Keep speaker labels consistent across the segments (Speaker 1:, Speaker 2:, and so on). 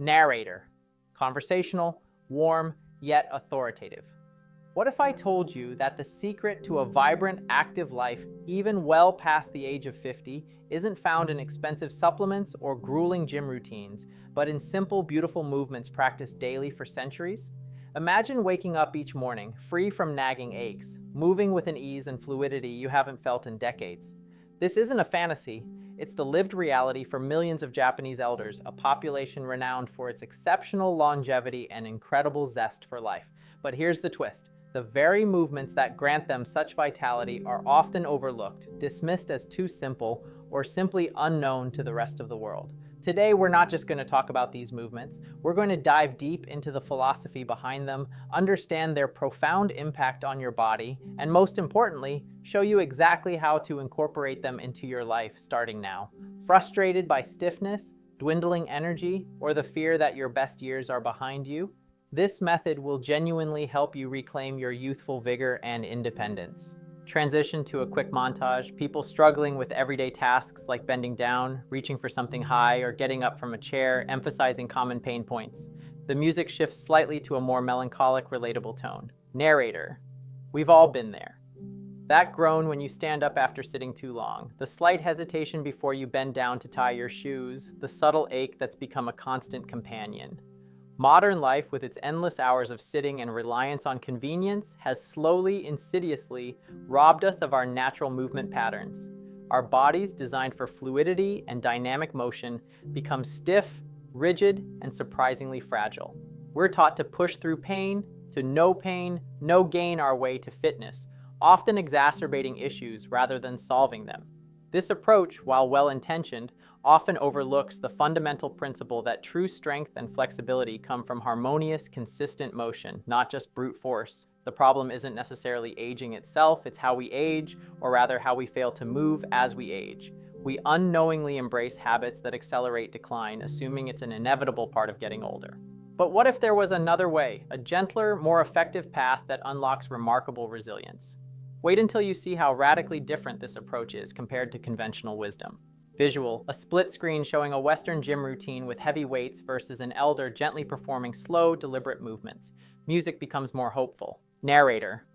Speaker 1: Narrator. Conversational, warm, yet authoritative. What if I told you that the secret to a vibrant, active life, even well past the age of 50, isn't found in expensive supplements or grueling gym routines, but in simple, beautiful movements practiced daily for centuries? Imagine waking up each morning, free from nagging aches, moving with an ease and fluidity you haven't felt in decades. This isn't a fantasy, it's the lived reality for millions of Japanese elders, a population renowned for its exceptional longevity and incredible zest for life. But here's the twist. The very movements that grant them such vitality are often overlooked, dismissed as too simple, or simply unknown to the rest of the world. Today, we're not just going to talk about these movements. We're going to dive deep into the philosophy behind them, understand their profound impact on your body, and most importantly, show you exactly how to incorporate them into your life starting now. Frustrated by stiffness, dwindling energy, or the fear that your best years are behind you? This method will genuinely help you reclaim your youthful vigor and independence. Transition to a quick montage, people struggling with everyday tasks like bending down, reaching for something high, or getting up from a chair, emphasizing common pain points. The music shifts slightly to a more melancholic, relatable tone. Narrator. We've all been there. That groan when you stand up after sitting too long, the slight hesitation before you bend down to tie your shoes, the subtle ache that's become a constant companion. Modern life, with its endless hours of sitting and reliance on convenience, has slowly, insidiously robbed us of our natural movement patterns. Our bodies, designed for fluidity and dynamic motion, become stiff, rigid, and surprisingly fragile. We're taught to push through pain, no gain our way to fitness, often exacerbating issues rather than solving them. This approach, while well-intentioned, often overlooks the fundamental principle that true strength and flexibility come from harmonious, consistent motion, not just brute force. The problem isn't necessarily aging itself, it's how we age, or rather how we fail to move as we age. We unknowingly embrace habits that accelerate decline, assuming it's an inevitable part of getting older. But what if there was another way, a gentler, more effective path that unlocks remarkable resilience? Wait until you see how radically different this approach is compared to conventional wisdom. Visual, a split screen showing a Western gym routine with heavy weights versus an elder gently performing slow, deliberate movements. Music becomes more hopeful. Narrator.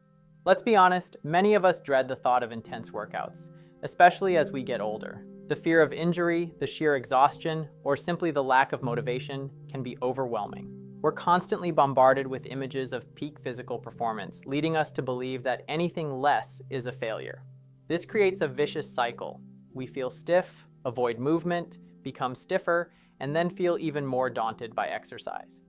Speaker 1: Let's be honest, many of us dread the thought of intense workouts, especially as we get older. The fear of injury, the sheer exhaustion, or simply the lack of motivation can be overwhelming. We're constantly bombarded with images of peak physical performance, leading us to believe that anything less is a failure. This creates a vicious cycle. We feel stiff, avoid movement, become stiffer, and then feel even more daunted by exercise.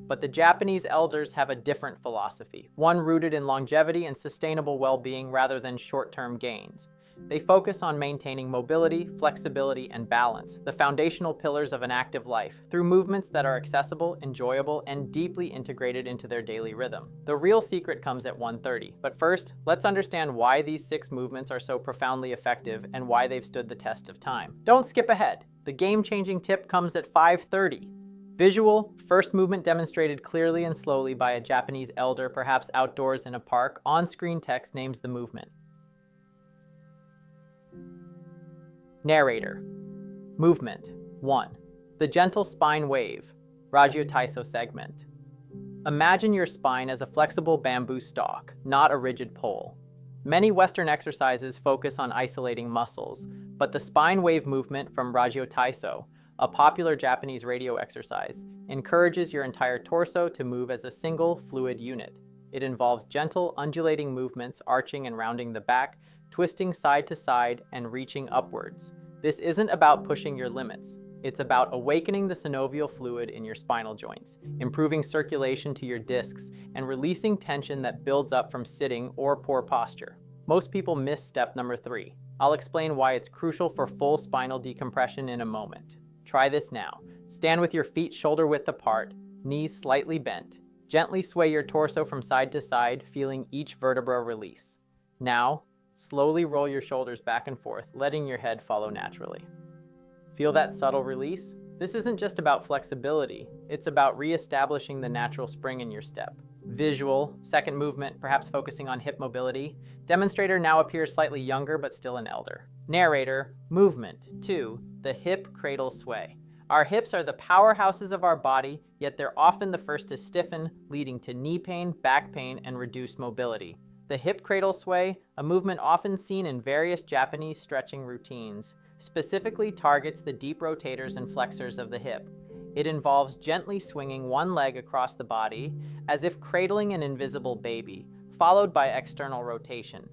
Speaker 1: But the Japanese elders have a different philosophy, one rooted in longevity and sustainable well-being rather than short-term gains. They focus on maintaining mobility, flexibility, and balance, the foundational pillars of an active life, through movements that are accessible, enjoyable, and deeply integrated into their daily rhythm. The real secret comes at 1:30. But first, let's understand why these 6 movements are so profoundly effective and why they've stood the test of time. Don't skip ahead. The game-changing tip comes at 5:30. Visual, first movement demonstrated clearly and slowly by a Japanese elder, perhaps outdoors in a park. On-screen text names the movement. Narrator. Movement 1. The gentle spine wave, Rajyo Taiso segment. Imagine your spine as a flexible bamboo stalk, not a rigid pole. Many Western exercises focus on isolating muscles, but the spine wave movement from Rajyo Taiso, a popular Japanese radio exercise, encourages your entire torso to move as a single, fluid unit. It involves gentle, undulating movements, arching and rounding the back, twisting side to side, and reaching upwards. This isn't about pushing your limits. It's about awakening the synovial fluid in your spinal joints, improving circulation to your discs, and releasing tension that builds up from sitting or poor posture. Most people miss step number 3. I'll explain why it's crucial for full spinal decompression in a moment. Try this now. Stand with your feet shoulder width apart, knees slightly bent. Gently sway your torso from side to side, feeling each vertebra release. Now, slowly roll your shoulders back and forth, letting your head follow naturally. Feel that subtle release? This isn't just about flexibility, it's about re-establishing the natural spring in your step. Visual, second movement, perhaps focusing on hip mobility. Demonstrator now appears slightly younger but still an elder. Narrator, movement 2, the hip cradle sway. Our hips are the powerhouses of our body, yet they're often the first to stiffen, leading to knee pain, back pain, and reduced mobility. The hip cradle sway, a movement often seen in various Japanese stretching routines, specifically targets the deep rotators and flexors of the hip. It involves gently swinging one leg across the body, as if cradling an invisible baby, followed by external rotation.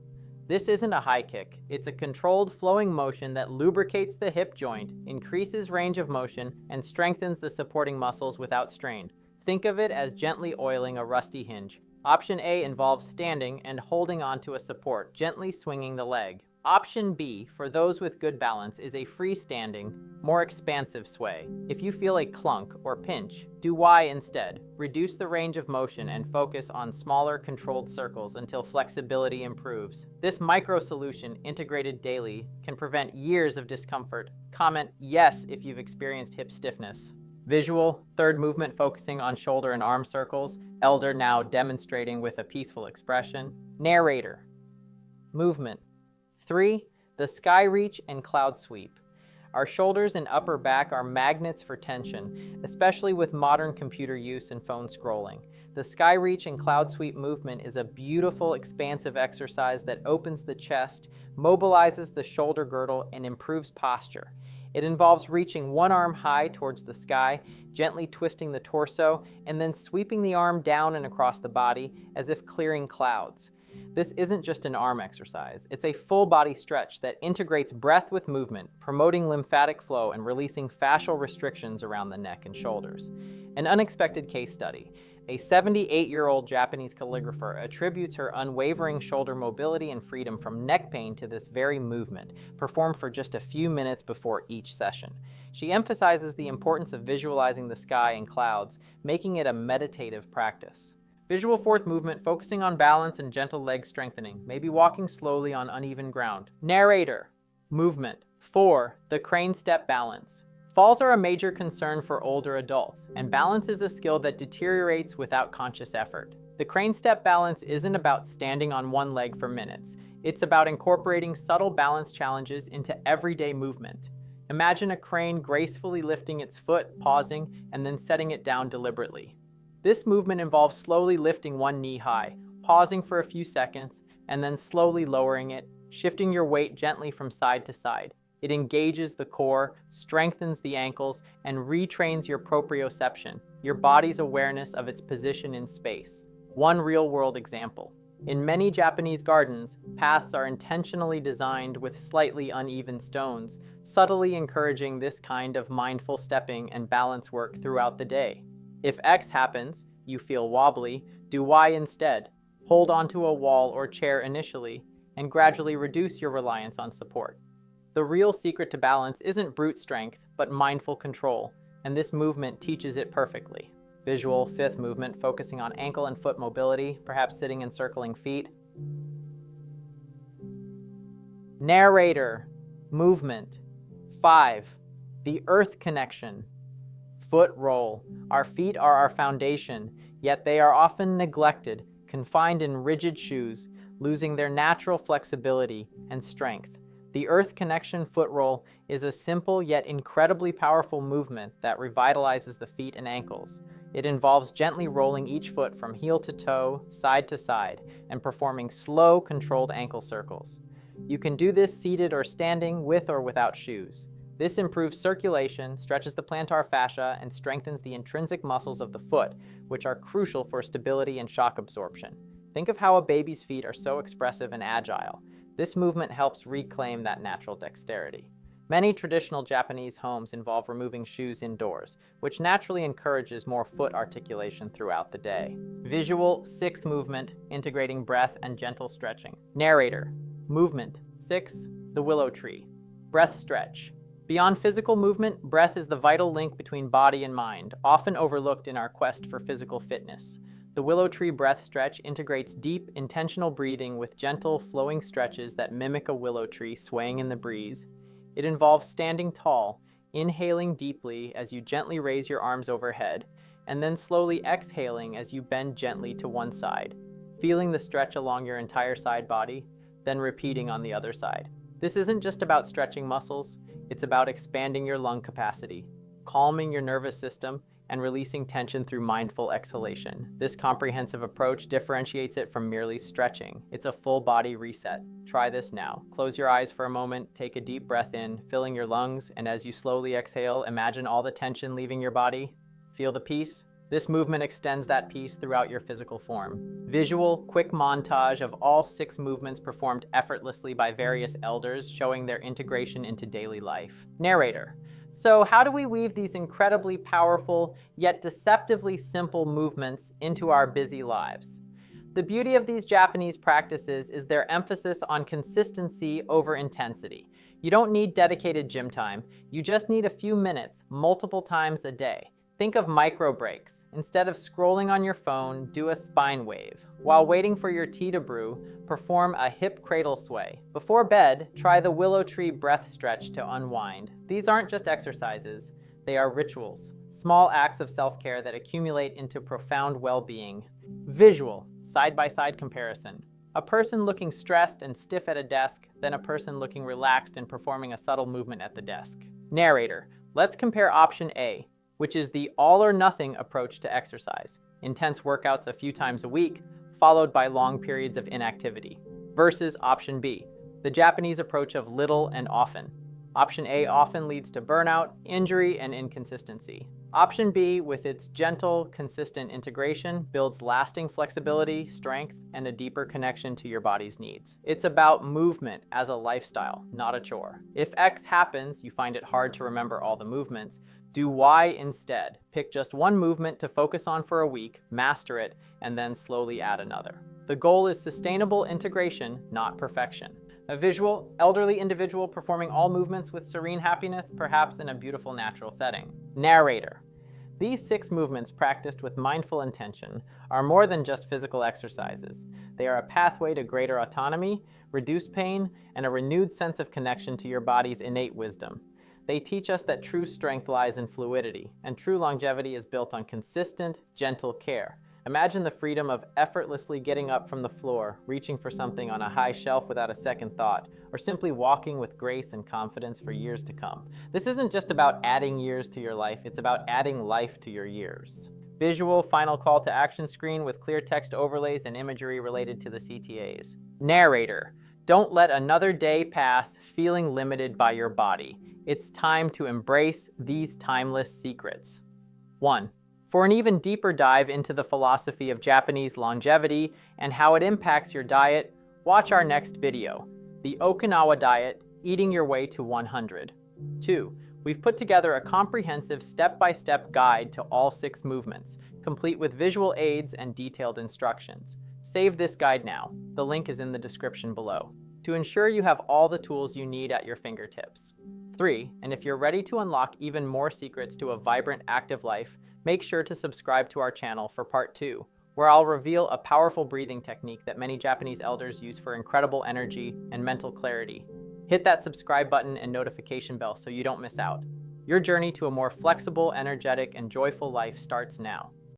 Speaker 1: This isn't a high kick, it's a controlled flowing motion that lubricates the hip joint, increases range of motion, and strengthens the supporting muscles without strain. Think of it as gently oiling a rusty hinge. Option A involves standing and holding onto a support, gently swinging the leg. Option B, for those with good balance, is a freestanding, more expansive sway. If you feel a clunk or pinch, do Y instead. Reduce the range of motion and focus on smaller, controlled circles until flexibility improves. This micro solution, integrated daily, can prevent years of discomfort. Comment yes if you've experienced hip stiffness. Visual, third movement focusing on shoulder and arm circles, elder now demonstrating with a peaceful expression. Narrator, movement. 3. The sky reach and cloud sweep. Our shoulders and upper back are magnets for tension, especially with modern computer use and phone scrolling. The sky reach and cloud sweep movement is a beautiful, expansive exercise that opens the chest, mobilizes the shoulder girdle, and improves posture. It involves reaching one arm high towards the sky, gently twisting the torso, and then sweeping the arm down and across the body as if clearing clouds. This isn't just an arm exercise, it's a full body stretch that integrates breath with movement, promoting lymphatic flow and releasing fascial restrictions around the neck and shoulders. An unexpected case study. A 78-year-old Japanese calligrapher attributes her unwavering shoulder mobility and freedom from neck pain to this very movement, performed for just a few minutes before each session. She emphasizes the importance of visualizing the sky and clouds, making it a meditative practice. Visual fourth movement, focusing on balance and gentle leg strengthening, maybe walking slowly on uneven ground. Narrator, movement. 4. The crane step balance. Falls are a major concern for older adults, and balance is a skill that deteriorates without conscious effort. The crane step balance isn't about standing on one leg for minutes. It's about incorporating subtle balance challenges into everyday movement. Imagine a crane gracefully lifting its foot, pausing, and then setting it down deliberately. This movement involves slowly lifting one knee high, pausing for a few seconds, and then slowly lowering it, shifting your weight gently from side to side. It engages the core, strengthens the ankles, and retrains your proprioception, your body's awareness of its position in space. One real-world example. In many Japanese gardens, paths are intentionally designed with slightly uneven stones, subtly encouraging this kind of mindful stepping and balance work throughout the day. If X happens, you feel wobbly, do Y instead. Hold onto a wall or chair initially, and gradually reduce your reliance on support. The real secret to balance isn't brute strength, but mindful control, and this movement teaches it perfectly. Visual, fifth movement, focusing on ankle and foot mobility, perhaps sitting and circling feet. Narrator, movement. 5. The earth connection. Foot roll. Our feet are our foundation, yet they are often neglected, confined in rigid shoes, losing their natural flexibility and strength. The earth connection foot roll is a simple yet incredibly powerful movement that revitalizes the feet and ankles. It involves gently rolling each foot from heel to toe, side to side, and performing slow, controlled ankle circles. You can do this seated or standing, with or without shoes. This improves circulation, stretches the plantar fascia, and strengthens the intrinsic muscles of the foot, which are crucial for stability and shock absorption. Think of how a baby's feet are so expressive and agile. This movement helps reclaim that natural dexterity. Many traditional Japanese homes involve removing shoes indoors, which naturally encourages more foot articulation throughout the day. Visual, sixth movement, integrating breath and gentle stretching. Narrator, movement. 6. The willow tree. Breath stretch. Beyond physical movement, breath is the vital link between body and mind, often overlooked in our quest for physical fitness. The willow tree breath stretch integrates deep, intentional breathing with gentle, flowing stretches that mimic a willow tree swaying in the breeze. It involves standing tall, inhaling deeply as you gently raise your arms overhead, and then slowly exhaling as you bend gently to one side, feeling the stretch along your entire side body, then repeating on the other side. This isn't just about stretching muscles, it's about expanding your lung capacity. calming your nervous system and releasing tension through mindful exhalation. This comprehensive approach differentiates it from merely stretching. It's a full body reset. Try this now. Close your eyes for a moment, take a deep breath in, filling your lungs, and as you slowly exhale, imagine all the tension leaving your body. Feel the peace? This movement extends that peace throughout your physical form. Visual, quick montage of all 6 movements performed effortlessly by various elders, showing their integration into daily life. Narrator. So how do we weave these incredibly powerful, yet deceptively simple movements into our busy lives? The beauty of these Japanese practices is their emphasis on consistency over intensity. You don't need dedicated gym time, you just need a few minutes, multiple times a day. Think of micro breaks. Instead of scrolling on your phone, do a spine wave. While waiting for your tea to brew, perform a hip cradle sway. Before bed, try the willow tree breath stretch to unwind. These aren't just exercises, they are rituals, small acts of self-care that accumulate into profound well-being. Visual, side-by-side comparison. A person looking stressed and stiff at a desk, then a person looking relaxed and performing a subtle movement at the desk. Narrator, let's compare option A, which is the all-or-nothing approach to exercise, intense workouts a few times a week, followed by long periods of inactivity, versus option B, the Japanese approach of little and often. Option A often leads to burnout, injury, and inconsistency. Option B, with its gentle, consistent integration, builds lasting flexibility, strength, and a deeper connection to your body's needs. It's about movement as a lifestyle, not a chore. If X happens, you find it hard to remember all the movements, do Y instead. Pick just one movement to focus on for a week, master it, and then slowly add another. The goal is sustainable integration, not perfection. A visual, elderly individual performing all movements with serene happiness, perhaps in a beautiful natural setting. Narrator. These 6 movements practiced with mindful intention are more than just physical exercises. They are a pathway to greater autonomy, reduced pain, and a renewed sense of connection to your body's innate wisdom. They teach us that true strength lies in fluidity, and true longevity is built on consistent, gentle care. Imagine the freedom of effortlessly getting up from the floor, reaching for something on a high shelf without a second thought, or simply walking with grace and confidence for years to come. This isn't just about adding years to your life, it's about adding life to your years. Visual final call to action screen with clear text overlays and imagery related to the CTAs. Narrator. Don't let another day pass feeling limited by your body. It's time to embrace these timeless secrets. 1. For an even deeper dive into the philosophy of Japanese longevity and how it impacts your diet, watch our next video, The Okinawa Diet, Eating Your Way to 100. 2. We've put together a comprehensive step-by-step guide to all 6 movements, complete with visual aids and detailed instructions. Save this guide now. The link is in the description below, to ensure you have all the tools you need at your fingertips. 3. And if you're ready to unlock even more secrets to a vibrant, active life, make sure to subscribe to our channel for part 2, where I'll reveal a powerful breathing technique that many Japanese elders use for incredible energy and mental clarity. Hit that subscribe button and notification bell so you don't miss out. Your journey to a more flexible, energetic, and joyful life starts now.